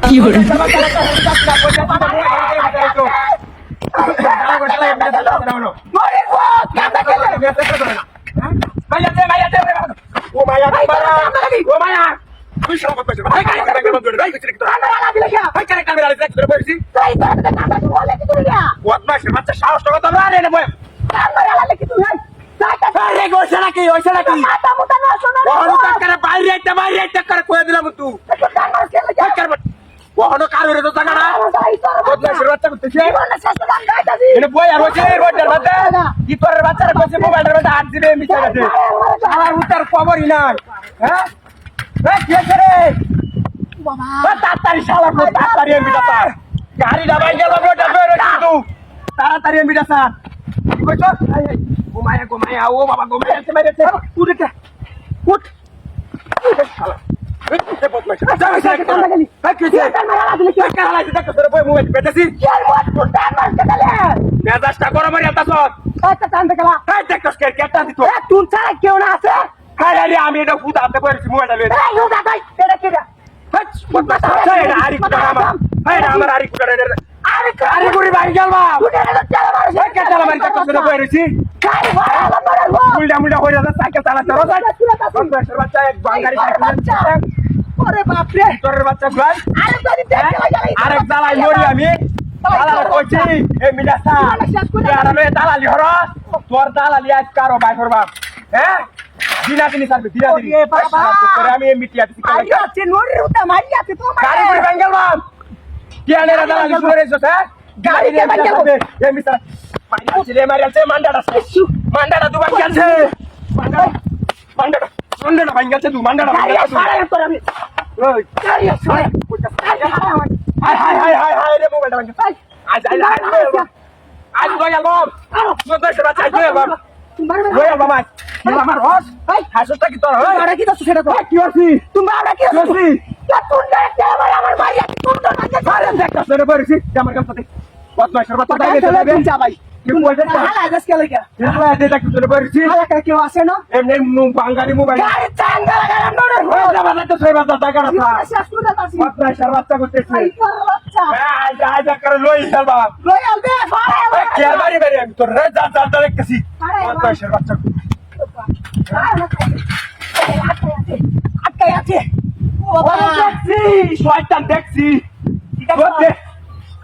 কি করে খবরই নাই হ্যাঁ তাড়াতাড়ি শালা তাড়াতাড়ি এমবিটা স্যার গাড়িটা ভাই গেল কিন্তু তাড়াতাড়ি এমবিটা স্যার ঘুমায়া ঘুমায়া ও বাবা ঘুমায়া মেরেছে উঠ এটা উঠ শালা মেজাজটা গরম হয়ে কেউ না আছে আমি এটা ফুট আনতে পেরেছি মোবাইলটা আমার আরি আরে করে বাড়ি গেল উল্টা মুল্টা হয়ে যাচ্ছে সাইকেল চালাতে বাচ্চা এক বাঙালি ওরে বাপরে তোর বাচ্চা ভাই আরেক জ্বালাই মরি আমি কইছি এ মিলাসা দালালি হরস তোর দালালি আজ কারো বাই করবা হ্যাঁ দিনা দিনি সারবে দিনা দিনি আমি মিটিয়া দিছি গাড়ি করে বেঙ্গল বাপ কিয়ানেরা দালালি করেছো স্যার গাড়ি রে বেঙ্গল এ মিস্টার ছেলে মারিয়াছে মান্ডাটা দুবার গেছে মান্ডাটা ভাঙ্গাছে তুই মান্ডাটা ভাঙ্গাছে আমি ওই হাই রে মোবাইলটা ভাঙ্গাছে আজ গয়াল বাপ তোর সেবা চাই গয়াল বাবা আমার রস হাসটা কি তোর হয় কি দছ সেটা কি হইছি তুমি আমরা কি হইছি তুই ডাইরেক্ট আমার বাড়ি তুই তো না সারে দেখছ রে বলছি আমার কাছে বদমাশ বাচ্চা দাইলে চলে যা ভাই তুমি বলতে হালা আজকে কে লাগা এলা এটা কি তোরে বলছি হালা কেউ আসে না এমনি বাঙালি মোবাইল গাড়ি চাঙ্গা লাগালাম না রে ওই যাবা না তো ছয় বাচ্চা টাকা না বদমাশ বাচ্চা করতেছে বাচ্চা যা যা করে লই চলবা লই আলবে ফারে কে বাড়ি বাড়ি আমি তোর যা যা দেখতেছি বদমাশ বাচ্চা আটকাই আছে দেখছি শয়তান দেখছি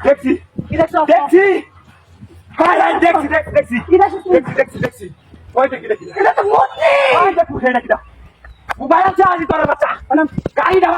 দেখছি দেখছি হাই হাই দেখছি দেখছি ওই দেখি এটা তো মরছি ওই দেখো এটা কিটা মোবাইল আছে আজি তোর বাচ্চা গাড়ি দাও